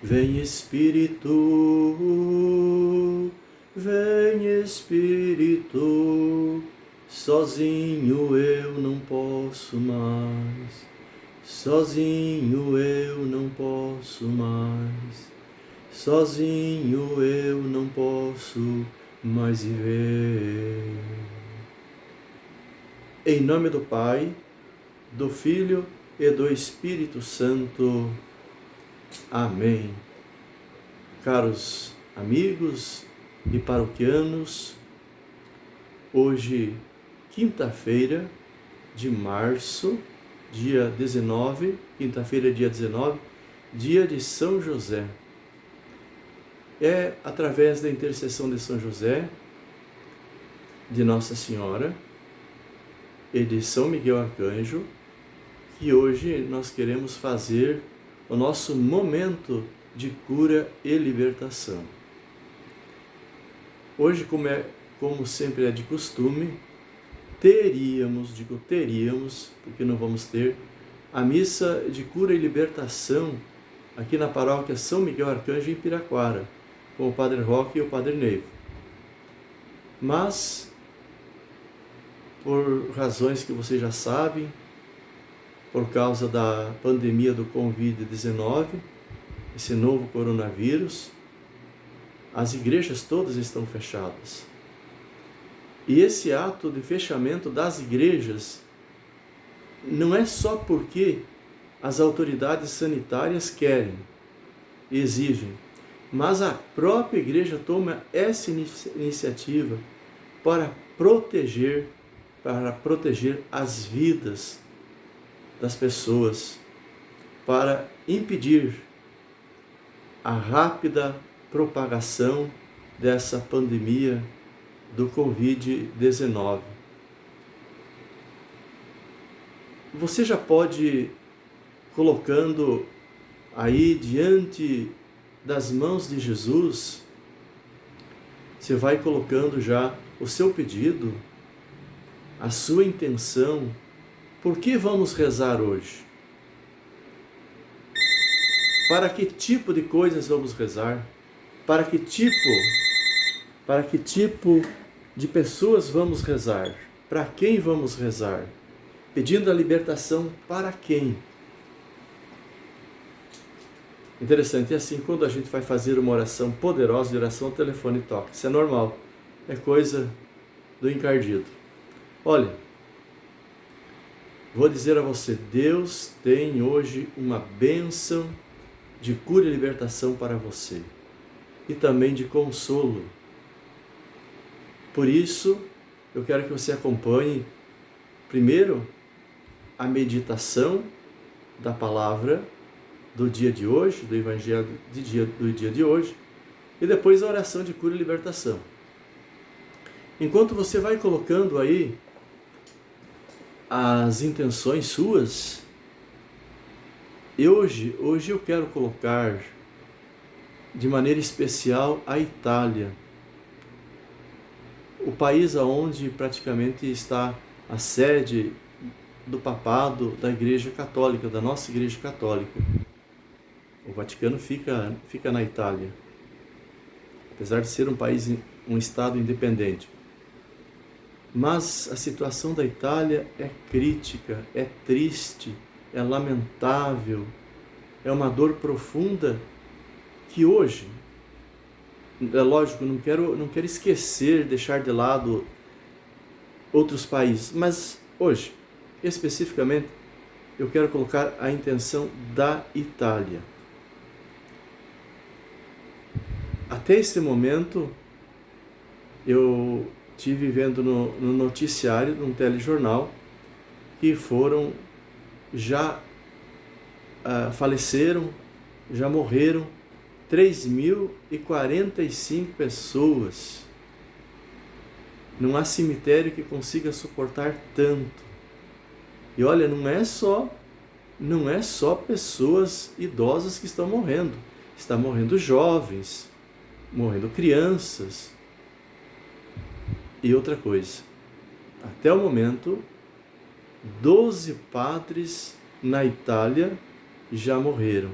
Vem Espírito, vem Espírito, sozinho eu não posso mais, sozinho eu não posso mais, sozinho eu não posso mais viver. Em nome do Pai, do Filho e do Espírito Santo. Amém. Caros amigos e paroquianos, hoje, quinta-feira de março, dia 19, quinta-feira, dia 19, dia de São José. É através da intercessão de São José, de Nossa Senhora e de São Miguel Arcanjo, que hoje nós queremos fazer o nosso momento de cura e libertação. Hoje, como sempre é de costume, teríamos, porque não vamos ter, a missa de cura e libertação aqui na paróquia São Miguel Arcanjo em Piraquara, com o Padre Roque e o Padre Neivo. Mas, por razões que vocês já sabem, por causa da pandemia do Covid-19, esse novo coronavírus, as igrejas todas estão fechadas. E esse ato de fechamento das igrejas não é só porque as autoridades sanitárias querem e exigem, mas a própria igreja toma essa iniciativa para proteger as vidas das pessoas, para impedir a rápida propagação dessa pandemia do Covid-19. Você já pode, colocando aí diante das mãos de Jesus, você vai colocando já o seu pedido, a sua intenção. Por que vamos rezar hoje? Para que tipo de coisas vamos rezar? Para que tipo de pessoas vamos rezar? Para quem vamos rezar? Pedindo a libertação para quem? Interessante, é assim, quando a gente vai fazer uma oração poderosa, de oração, o telefone toca. Isso é normal, é coisa do encardido. Olha, vou dizer a você, Deus tem hoje uma bênção de cura e libertação para você, e também de consolo. Por isso, eu quero que você acompanhe, primeiro, a meditação da palavra do dia de hoje, do Evangelho do dia de hoje, e depois a oração de cura e libertação. Enquanto você vai colocando aí as intenções suas, e hoje eu quero colocar de maneira especial a Itália, o país onde praticamente está a sede do papado da Igreja Católica, da nossa Igreja Católica. O Vaticano fica na Itália, apesar de ser um estado independente. Mas a situação da Itália é crítica, é triste, é lamentável, é uma dor profunda que hoje, é lógico, não quero esquecer, deixar de lado outros países, mas hoje, especificamente, eu quero colocar a intenção da Itália. Até esse momento, eu estive vendo no noticiário, num telejornal, que já faleceram, já morreram 3.045 pessoas. Não há cemitério que consiga suportar tanto. E olha, não é só pessoas idosas que estão morrendo. Está morrendo jovens, morrendo crianças. E outra coisa, até o momento, 12 padres na Itália já morreram.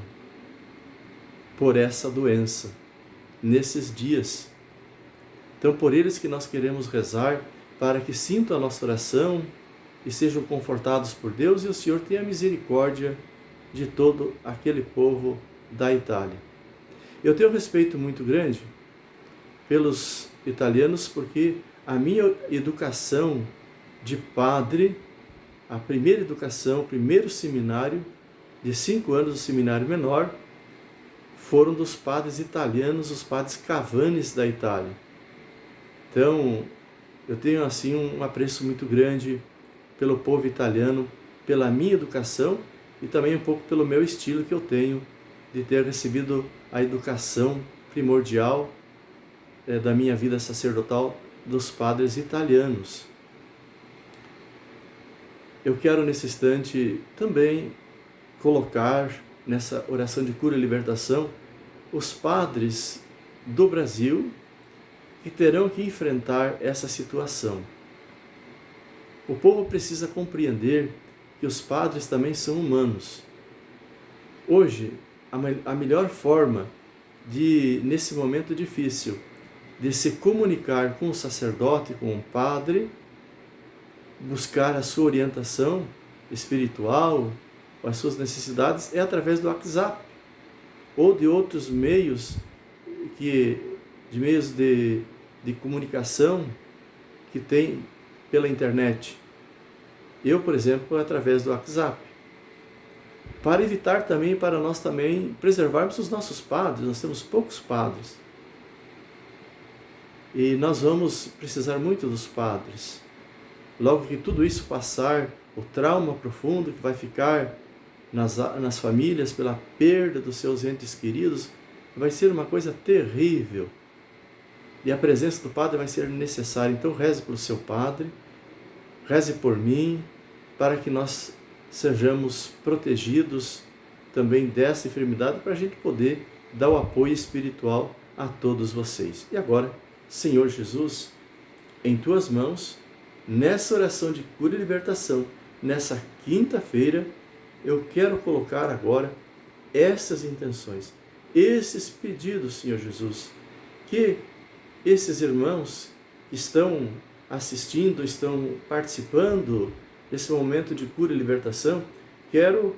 por essa doença, nesses dias. Então, por eles que nós queremos rezar, para que sintam a nossa oração e sejam confortados por Deus, e o Senhor tenha misericórdia de todo aquele povo da Itália. Eu tenho um respeito muito grande pelos italianos, porque a minha educação de padre, a primeira educação, o primeiro seminário, de 5 anos, o seminário menor, foram dos padres italianos, os padres Cavanis da Itália. Então, eu tenho assim um apreço muito grande pelo povo italiano, pela minha educação e também um pouco pelo meu estilo que eu tenho de ter recebido a educação primordial da minha vida sacerdotal dos padres italianos. Eu quero nesse instante também colocar nessa oração de cura e libertação os padres do Brasil que terão que enfrentar essa situação. O povo precisa compreender que os padres também são humanos. Hoje, a melhor forma de, nesse momento difícil, de se comunicar com o sacerdote, com o padre, buscar a sua orientação espiritual, as suas necessidades, é através do WhatsApp ou de outros meios de comunicação que tem pela internet. Eu, por exemplo, através do WhatsApp. Para evitar também, para nós também preservarmos os nossos padres, nós temos poucos padres. E nós vamos precisar muito dos padres. Logo que tudo isso passar, o trauma profundo que vai ficar nas famílias pela perda dos seus entes queridos, vai ser uma coisa terrível. E a presença do padre vai ser necessária. Então reze pelo seu padre, reze por mim, para que nós sejamos protegidos também dessa enfermidade, para a gente poder dar o apoio espiritual a todos vocês. E agora, Senhor Jesus, em Tuas mãos, nessa oração de cura e libertação, nessa quinta-feira, eu quero colocar agora essas intenções, esses pedidos, Senhor Jesus, que esses irmãos estão assistindo, estão participando desse momento de cura e libertação, quero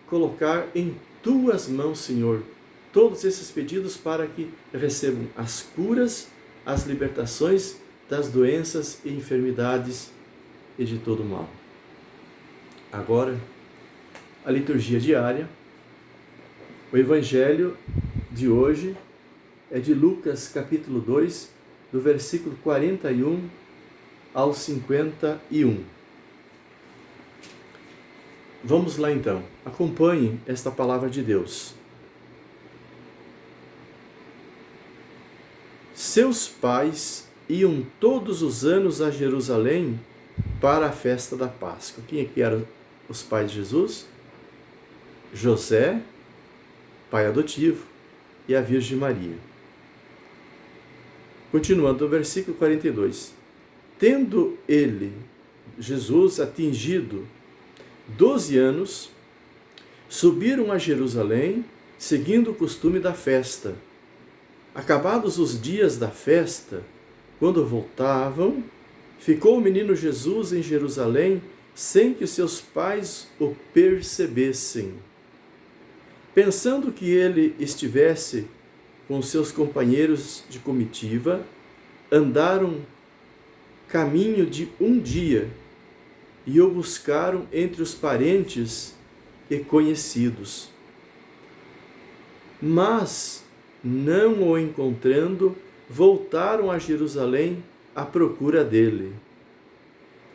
colocar em Tuas mãos, Senhor, todos esses pedidos para que recebam as curas, as libertações das doenças e enfermidades e de todo o mal. Agora, a liturgia diária. O evangelho de hoje é de Lucas, capítulo 2, do versículo 41 ao 51. Vamos lá então, acompanhe esta palavra de Deus. Seus pais iam todos os anos a Jerusalém para a festa da Páscoa. Quem é que eram os pais de Jesus? José, pai adotivo, e a Virgem Maria. Continuando o versículo 42. Tendo ele, Jesus, atingido 12 anos, subiram a Jerusalém, seguindo o costume da festa. Acabados os dias da festa, quando voltavam, ficou o menino Jesus em Jerusalém, sem que seus pais o percebessem. Pensando que ele estivesse com seus companheiros de comitiva, andaram caminho de um dia e o buscaram entre os parentes e conhecidos. Mas, não o encontrando, voltaram a Jerusalém à procura dele.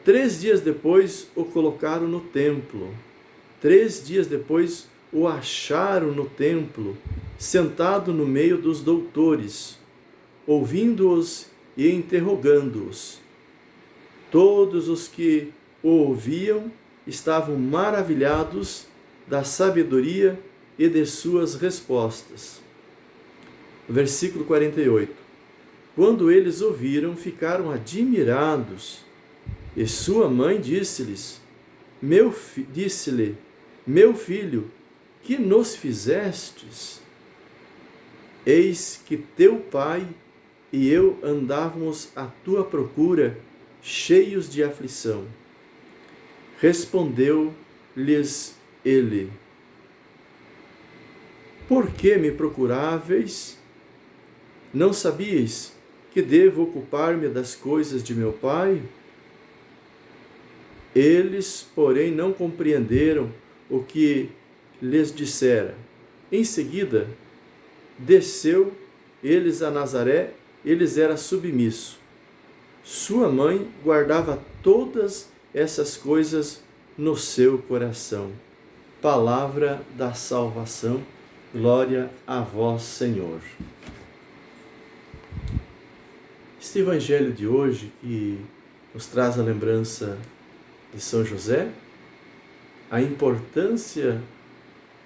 3 dias depois o colocaram no templo. 3 dias depois o acharam no templo, sentado no meio dos doutores, ouvindo-os e interrogando-os. Todos os que o ouviam estavam maravilhados da sabedoria e de suas respostas. Versículo 48. Quando eles ouviram, ficaram admirados. E sua mãe disse-lhes, disse-lhe, meu filho, que nos fizestes? Eis que teu pai e eu andávamos à tua procura, cheios de aflição. Respondeu-lhes ele: Por que me procuráveis? Não sabíeis que devo ocupar-me das coisas de meu pai? Eles, porém, não compreenderam o que lhes dissera. Em seguida, desceu eles a Nazaré, eles era submisso. Sua mãe guardava todas essas coisas no seu coração. Palavra da salvação, glória a vós, Senhor. Este evangelho de hoje, que nos traz a lembrança de São José, a importância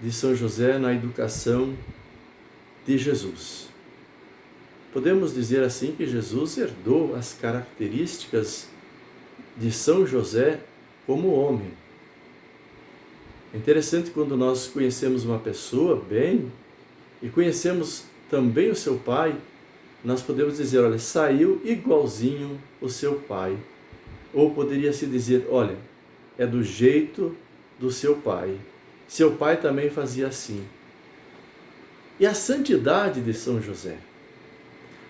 de São José na educação de Jesus. Podemos dizer assim que Jesus herdou as características de São José como homem. É interessante quando nós conhecemos uma pessoa bem e conhecemos também o seu pai, nós podemos dizer, olha, saiu igualzinho o seu pai. Ou poderia-se dizer, olha, é do jeito do seu pai. Seu pai também fazia assim. E a santidade de São José,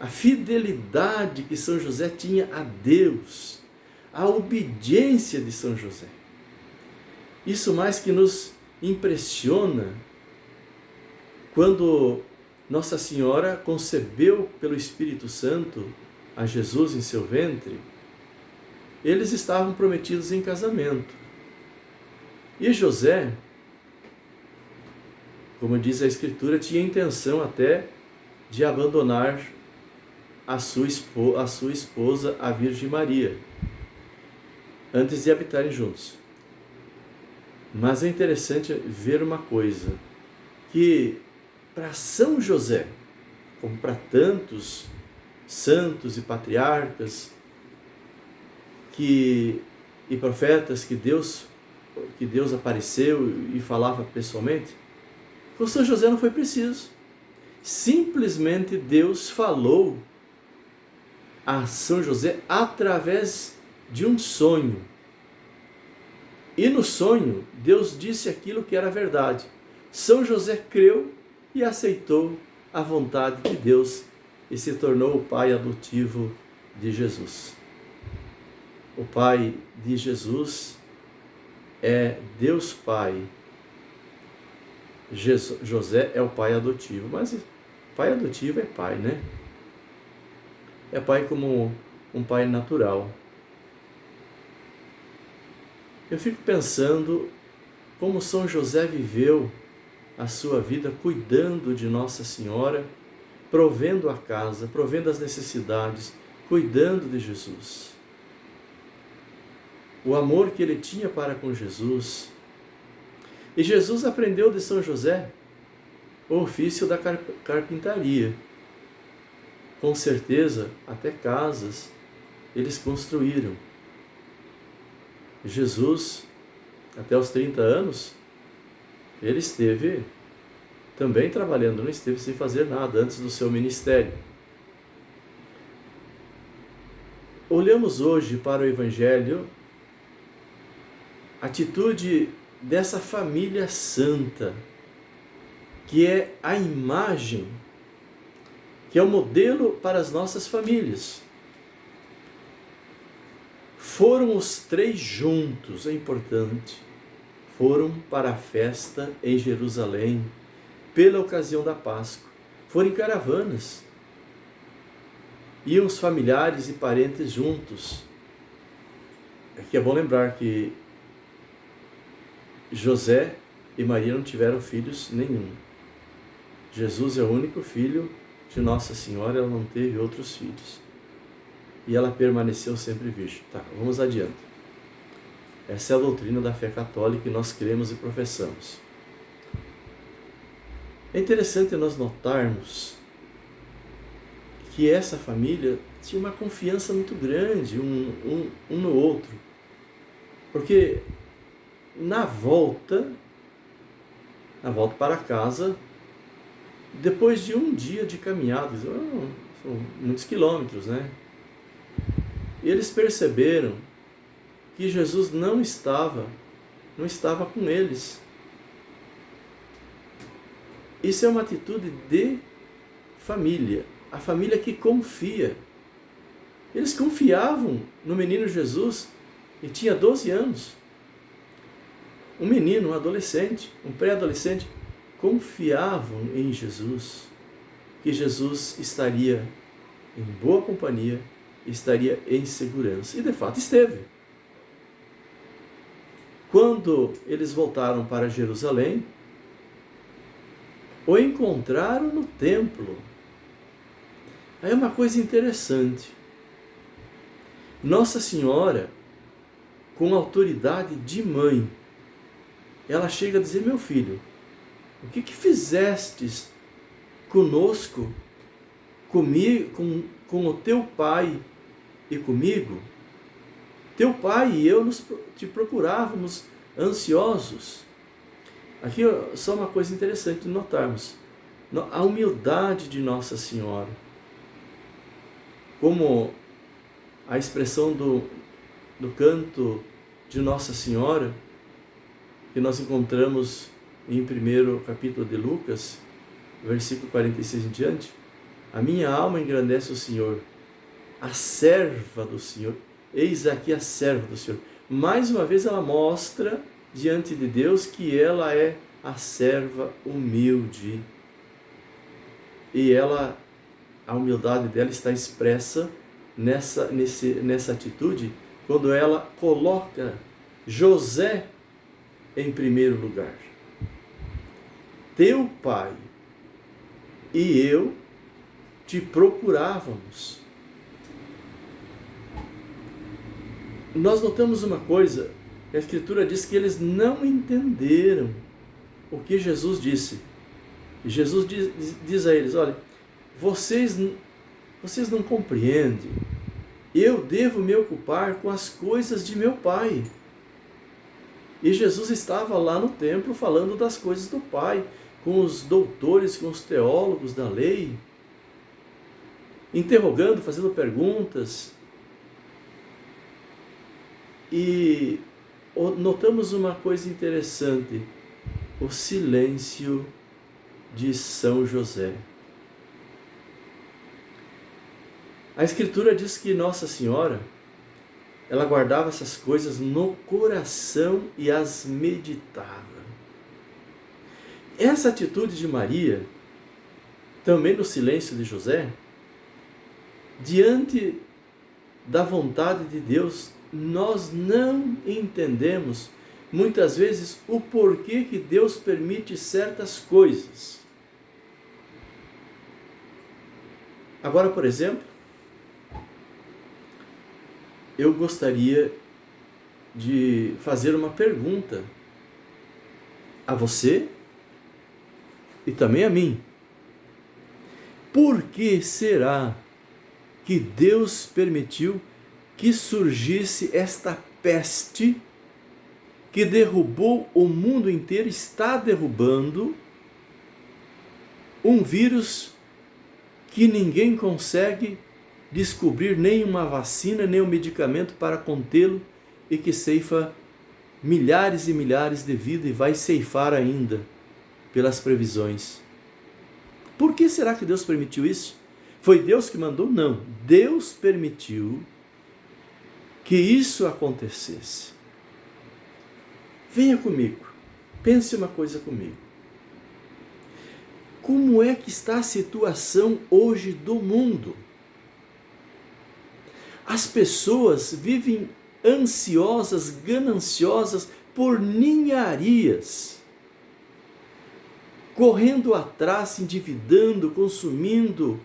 a fidelidade que São José tinha a Deus, a obediência de São José. Isso mais que nos impressiona quando Nossa Senhora concebeu pelo Espírito Santo a Jesus em seu ventre. Eles estavam prometidos em casamento. E José, como diz a Escritura, tinha intenção até de abandonar a sua esposa, a Virgem Maria, antes de habitarem juntos. Mas é interessante ver uma coisa, que para São José, como para tantos santos e patriarcas e profetas que Deus apareceu e falava pessoalmente, com São José não foi preciso. Simplesmente Deus falou a São José através de um sonho. E no sonho, Deus disse aquilo que era verdade. São José creu e aceitou a vontade de Deus e se tornou o pai adotivo de Jesus. O pai de Jesus é Deus Pai. José é o pai adotivo, mas pai adotivo é pai, né? É pai como um pai natural. Eu fico pensando como São José viveu a sua vida cuidando de Nossa Senhora, provendo a casa, provendo as necessidades, cuidando de Jesus. O amor que ele tinha para com Jesus. E Jesus aprendeu de São José o ofício da carpintaria. Com certeza, até casas eles construíram. Jesus, até os 30 anos, ele esteve também trabalhando, não esteve sem fazer nada antes do seu ministério. Olhamos hoje para o Evangelho, a atitude dessa família santa, que é a imagem, que é o modelo para as nossas famílias. Foram os três juntos, é importante, foram para a festa em Jerusalém, pela ocasião da Páscoa. Foram em caravanas. Iam os familiares e parentes juntos. Aqui é bom lembrar que José e Maria não tiveram filhos nenhum. Jesus é o único filho de Nossa Senhora, ela não teve outros filhos. E ela permaneceu sempre virgem. Tá, vamos adiante. Essa é a doutrina da fé católica que nós cremos e professamos. É interessante nós notarmos que essa família tinha uma confiança muito grande um no outro. Porque na volta para casa, Depois de um dia de caminhada, são muitos quilômetros, né? E eles perceberam que Jesus não estava com eles. Isso é uma atitude de família, a família que confia. Eles confiavam no menino Jesus e tinha 12 anos. Um menino, um adolescente, um pré-adolescente, confiavam em Jesus, que Jesus estaria em boa companhia, estaria em segurança. E de fato esteve. Quando eles voltaram para Jerusalém, o encontraram no templo. Aí é uma coisa interessante. Nossa Senhora, com autoridade de mãe, ela chega a dizer: meu filho, o que fizestes conosco, comigo, com o teu pai e comigo? Teu pai e eu te procurávamos ansiosos. Aqui só uma coisa interessante de notarmos: a humildade de Nossa Senhora. Como a expressão do canto de Nossa Senhora, que nós encontramos em 1º capítulo de Lucas, versículo 46 em diante: a minha alma engrandece o Senhor, a serva do Senhor, eis aqui a serva do Senhor. Mais uma vez ela mostra diante de Deus que ela é a serva humilde. E a humildade dela está expressa nessa atitude, quando ela coloca José em primeiro lugar. Teu pai e eu te procurávamos. Nós notamos uma coisa: a Escritura diz que eles não entenderam o que Jesus disse. E Jesus diz a eles: olha, vocês não compreendem. Eu devo me ocupar com as coisas de meu Pai. E Jesus estava lá no templo falando das coisas do Pai, com os doutores, com os teólogos da lei, interrogando, fazendo perguntas. E notamos uma coisa interessante: o silêncio de São José. A Escritura diz que Nossa Senhora, ela guardava essas coisas no coração e as meditava. Essa atitude de Maria, também no silêncio de José, diante da vontade de Deus, nós não entendemos muitas vezes o porquê que Deus permite certas coisas. Agora, por exemplo, eu gostaria de fazer uma pergunta a você e também a mim. Por que será que Deus permitiu que surgisse esta peste que derrubou o mundo inteiro, está derrubando, um vírus que ninguém consegue descobrir nem uma vacina, nem um medicamento para contê-lo, e que ceifa milhares e milhares de vidas e vai ceifar ainda, pelas previsões? Por que será que Deus permitiu isso? Foi Deus que mandou? Não. Deus permitiu que isso acontecesse. Venha comigo, pense uma coisa comigo. Como é que está a situação hoje do mundo? As pessoas vivem ansiosas, gananciosas por ninharias, correndo atrás, se endividando, consumindo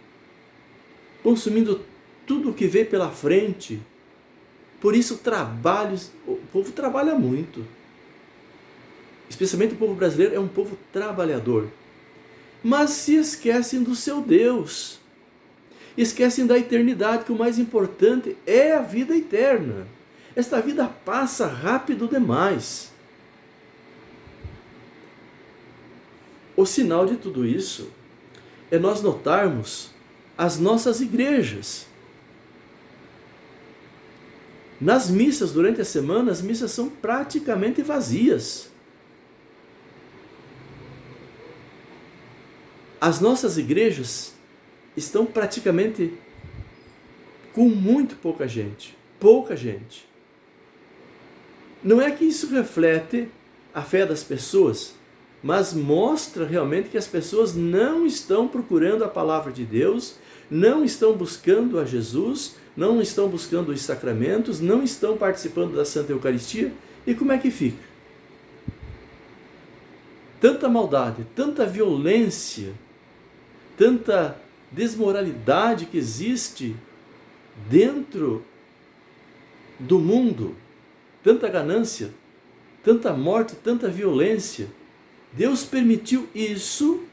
tudo o que vê pela frente. Por isso o povo trabalha muito. Especialmente o povo brasileiro é um povo trabalhador. Mas se esquecem do seu Deus. Esquecem da eternidade, que o mais importante é a vida eterna. Esta vida passa rápido demais. O sinal de tudo isso é nós notarmos as nossas igrejas. Nas missas, durante a semana, as missas são praticamente vazias. As nossas igrejas estão praticamente com muito pouca gente. Pouca gente. Não é que isso reflete a fé das pessoas, mas mostra realmente que as pessoas não estão procurando a palavra de Deus, não estão buscando a Jesus, não estão buscando os sacramentos, não estão participando da Santa Eucaristia. E como é que fica? Tanta maldade, tanta violência, tanta desmoralidade que existe dentro do mundo, tanta ganância, tanta morte, tanta violência. Deus permitiu isso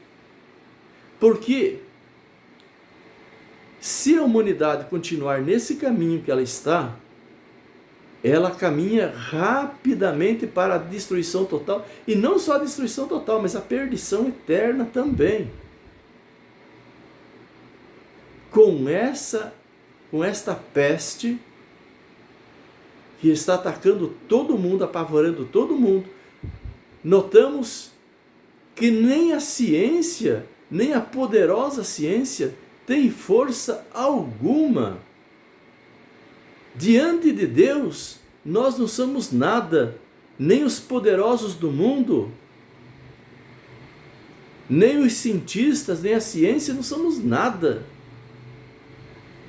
porque se a humanidade continuar nesse caminho que ela está, ela caminha rapidamente para a destruição total, e não só a destruição total, mas a perdição eterna também. Com esta peste que está atacando todo mundo, apavorando todo mundo, notamos que nem a ciência, nem a poderosa ciência tem força alguma. Diante de Deus, nós não somos nada, nem os poderosos do mundo, nem os cientistas, nem a ciência, não somos nada.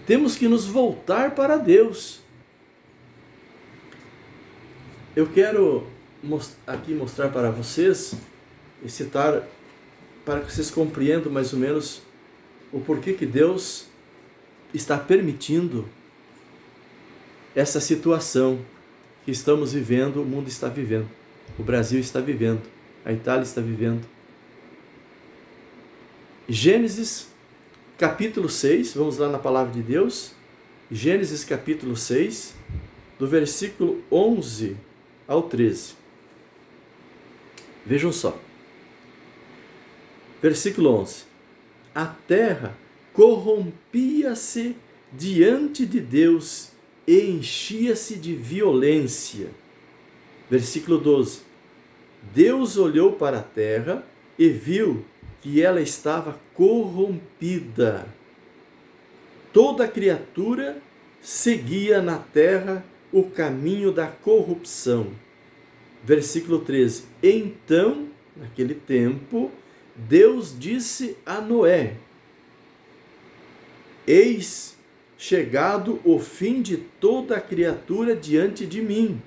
Temos que nos voltar para Deus. Eu quero aqui mostrar para vocês, e citar, para que vocês compreendam mais ou menos o porquê que Deus está permitindo essa situação que estamos vivendo, o mundo está vivendo, o Brasil está vivendo, a Itália está vivendo. Gênesis capítulo 6, vamos lá na palavra de Deus, Gênesis capítulo 6, do versículo 11 ao 13. Vejam só. Versículo 11. A terra corrompia-se diante de Deus e enchia-se de violência. Versículo 12. Deus olhou para a terra e viu que ela estava corrompida. Toda criatura seguia na terra o caminho da corrupção. Versículo 13. Então, naquele tempo, Deus disse a Noé: Eis chegado o fim de toda a criatura diante de mim,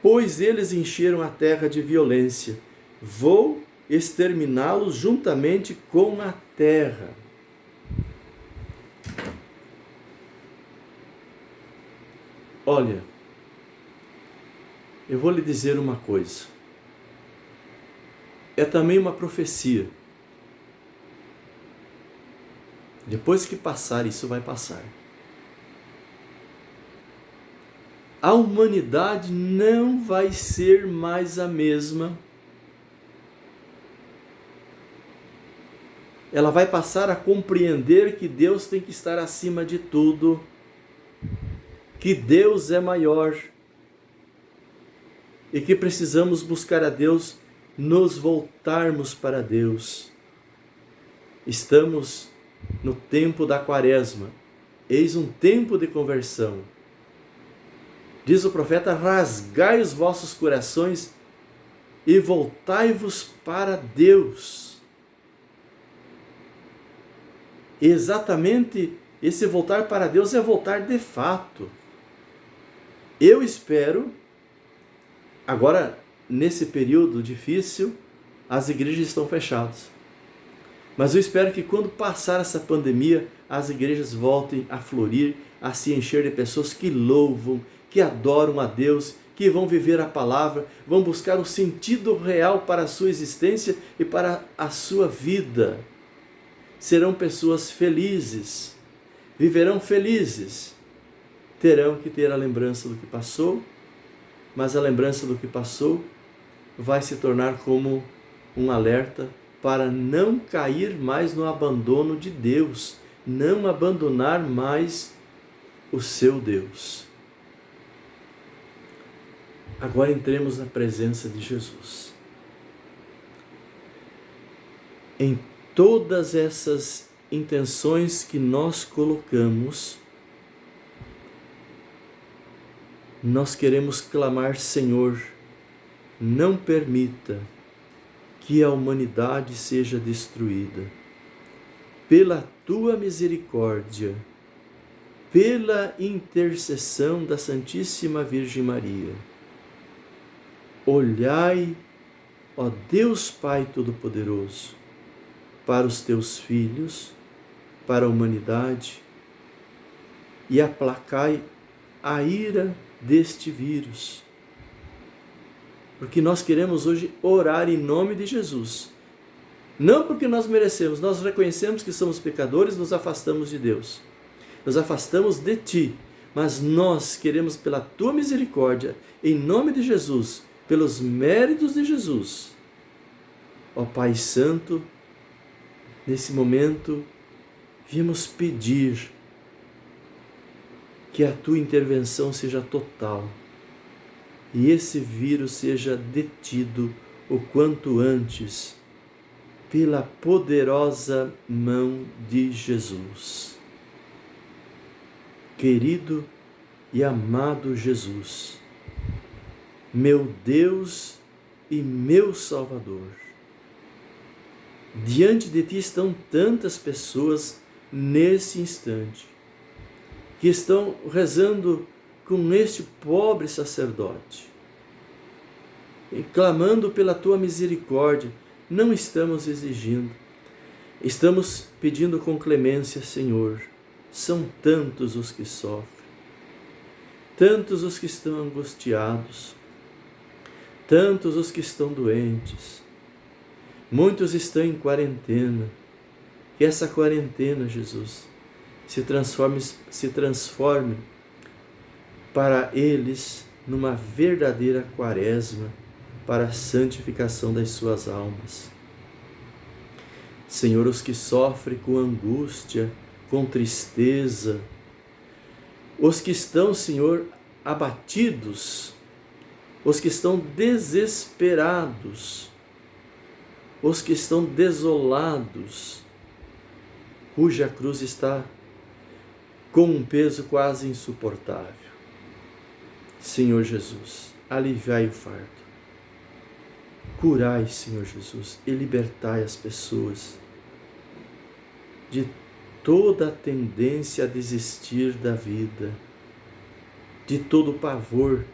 pois eles encheram a terra de violência. Vou exterminá-los juntamente com a terra. Olha, eu vou lhe dizer uma coisa. É também uma profecia. Depois que passar, isso vai passar. A humanidade não vai ser mais a mesma. Ela vai passar a compreender que Deus tem que estar acima de tudo, que Deus é maior e que precisamos buscar a Deus, nos voltarmos para Deus. Estamos no tempo da quaresma, eis um tempo de conversão. Diz o profeta: rasgai os vossos corações e voltai-vos para Deus. Exatamente esse voltar para Deus é voltar de fato. Eu espero, agora nesse período difícil, as igrejas estão fechadas. Mas eu espero que quando passar essa pandemia, as igrejas voltem a florir, a se encher de pessoas que louvam, que adoram a Deus, que vão viver a palavra, vão buscar o sentido real para a sua existência e para a sua vida. Serão pessoas felizes, viverão felizes, terão que ter a lembrança do que passou, mas a lembrança do que passou vai se tornar como um alerta para não cair mais no abandono de Deus, não abandonar mais o seu Deus. Agora entremos na presença de Jesus. Em todas essas intenções que nós colocamos, nós queremos clamar: Senhor, não permita que a humanidade seja destruída. Pela tua misericórdia, pela intercessão da Santíssima Virgem Maria, olhai, ó Deus Pai Todo-Poderoso, para os teus filhos, para a humanidade, e aplacai a ira deste vírus. Porque nós queremos hoje orar em nome de Jesus. Não porque nós merecemos, nós reconhecemos que somos pecadores, nos afastamos de Deus. Nos afastamos de Ti, mas nós queremos pela Tua misericórdia, em nome de Jesus, pelos méritos de Jesus. Ó Pai Santo, nesse momento, viemos pedir que a Tua intervenção seja total e esse vírus seja detido o quanto antes pela poderosa mão de Jesus. Querido e amado Jesus, meu Deus e meu Salvador, diante de Ti estão tantas pessoas nesse instante, que estão rezando com este pobre sacerdote, e clamando pela Tua misericórdia. Não estamos exigindo, estamos pedindo com clemência, Senhor. São tantos os que sofrem, tantos os que estão angustiados, tantos os que estão doentes, muitos estão em quarentena. Que essa quarentena, Jesus, se transforme para eles numa verdadeira quaresma para a santificação das suas almas. Senhor, os que sofrem com angústia, com tristeza, os que estão, Senhor, abatidos, os que estão desesperados, os que estão desolados, cuja cruz está com um peso quase insuportável. Senhor Jesus, aliviai o fardo. Curai, Senhor Jesus, e libertai as pessoas de toda a tendência a desistir da vida, de todo o pavor.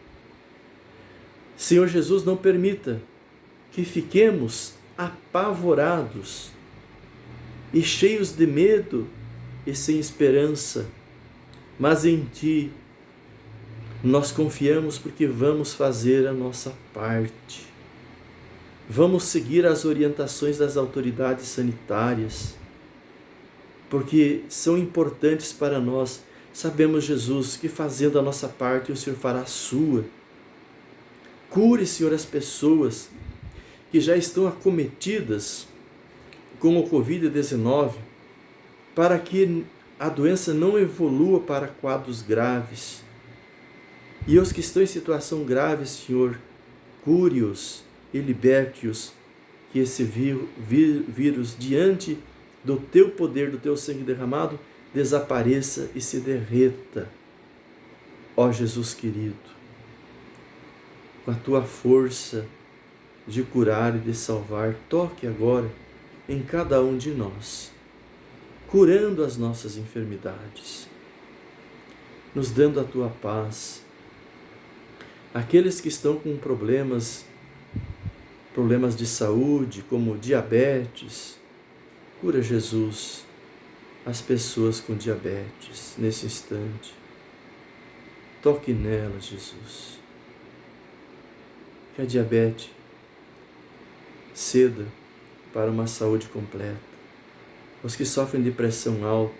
Senhor Jesus, não permita que fiquemos apavorados e cheios de medo e sem esperança, mas em Ti nós confiamos, porque vamos fazer a nossa parte. Vamos seguir as orientações das autoridades sanitárias, porque são importantes para nós. Sabemos, Jesus, que fazendo a nossa parte, o Senhor fará a sua. Cure, Senhor, as pessoas que já estão acometidas com o Covid-19, para que a doença não evolua para quadros graves. E os que estão em situação grave, Senhor, cure-os e liberte-os, que esse vírus, diante do Teu poder, do Teu sangue derramado, desapareça e se derreta. Ó Jesus querido, com a Tua força de curar e de salvar, toque agora em cada um de nós, curando as nossas enfermidades, nos dando a Tua paz. Aqueles que estão com problemas de saúde, como diabetes, cura, Jesus, as pessoas com diabetes nesse instante. Toque nelas, Jesus. Que a diabetes ceda para uma saúde completa. Os que sofrem de pressão alta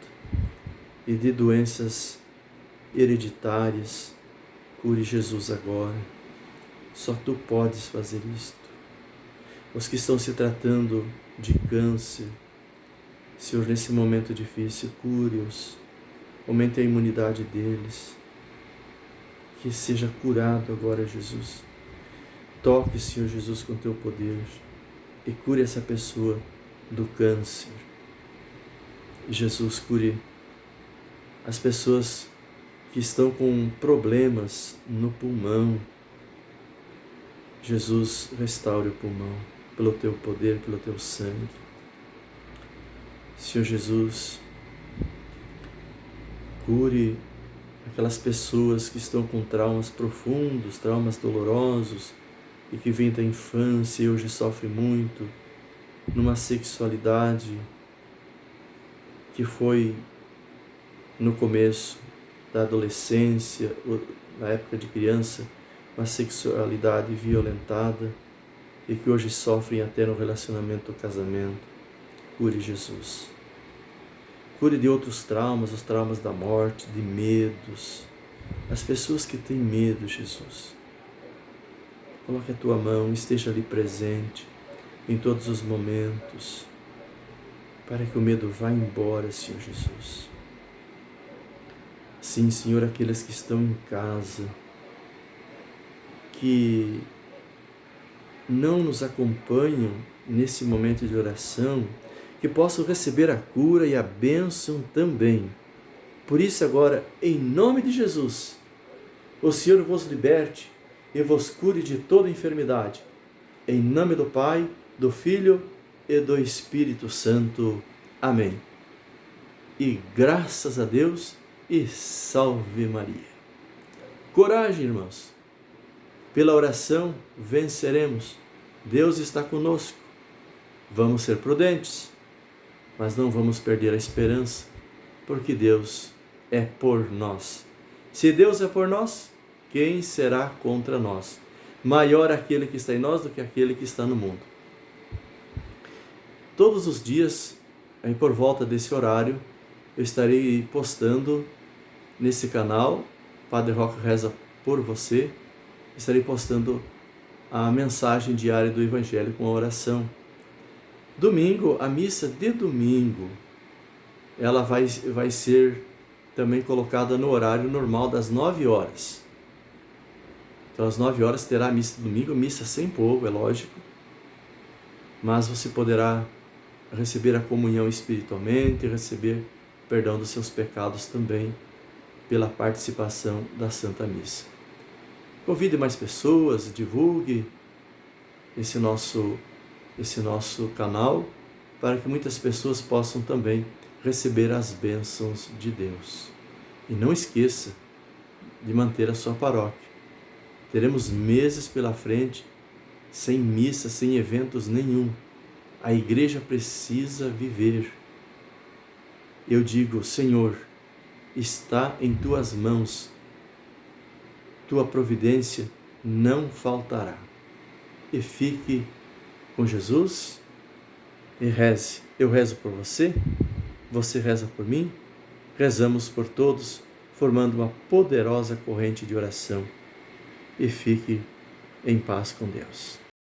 e de doenças hereditárias, cure, Jesus, agora. Só Tu podes fazer isto. Os que estão se tratando de câncer. Senhor, nesse momento difícil, cure-os, aumente a imunidade deles, que seja curado agora, Jesus. Toque, Senhor Jesus, com teu poder e cure essa pessoa do câncer. Jesus, cure as pessoas que estão com problemas no pulmão. Jesus, restaure o pulmão pelo teu poder, pelo teu sangue. Senhor Jesus, cure aquelas pessoas que estão com traumas profundos, traumas dolorosos e que vêm da infância e hoje sofrem muito numa sexualidade que foi no começo da adolescência, na época de criança, uma sexualidade violentada e que hoje sofrem até no relacionamento do casamento. Cure, Jesus. Cure de outros traumas, os traumas da morte, de medos. As pessoas que têm medo, Jesus. Coloque a tua mão, esteja ali presente em todos os momentos, para que o medo vá embora, Senhor Jesus. Sim, Senhor, aqueles que estão em casa, que não nos acompanham nesse momento de oração, que possam receber a cura e a bênção também. Por isso agora, em nome de Jesus, o Senhor vos liberte e vos cure de toda enfermidade. Em nome do Pai, do Filho e do Espírito Santo. Amém. E graças a Deus e salve Maria. Coragem, irmãos. Pela oração venceremos. Deus está conosco. Vamos ser prudentes, mas não vamos perder a esperança, porque Deus é por nós. Se Deus é por nós, quem será contra nós? Maior aquele que está em nós do que aquele que está no mundo. Todos os dias, por volta desse horário, eu estarei postando nesse canal, Padre Roque Reza por Você, estarei postando a mensagem diária do Evangelho com a oração. Domingo, a missa de domingo, ela vai ser também colocada no horário normal das 9 horas. Então, às 9 horas terá a missa de domingo, missa sem povo, é lógico, mas você poderá receber a comunhão espiritualmente, receber perdão dos seus pecados também, pela participação da Santa Missa. Convide mais pessoas, divulgue esse nosso canal, para que muitas pessoas possam também receber as bênçãos de Deus. E não esqueça de manter a sua paróquia. Teremos meses pela frente sem missa, sem eventos nenhum. A igreja precisa viver. Eu digo, Senhor, está em tuas mãos. Tua providência não faltará. E fique com Jesus e reze. Eu rezo por você, você reza por mim, rezamos por todos, formando uma poderosa corrente de oração. E fique em paz com Deus.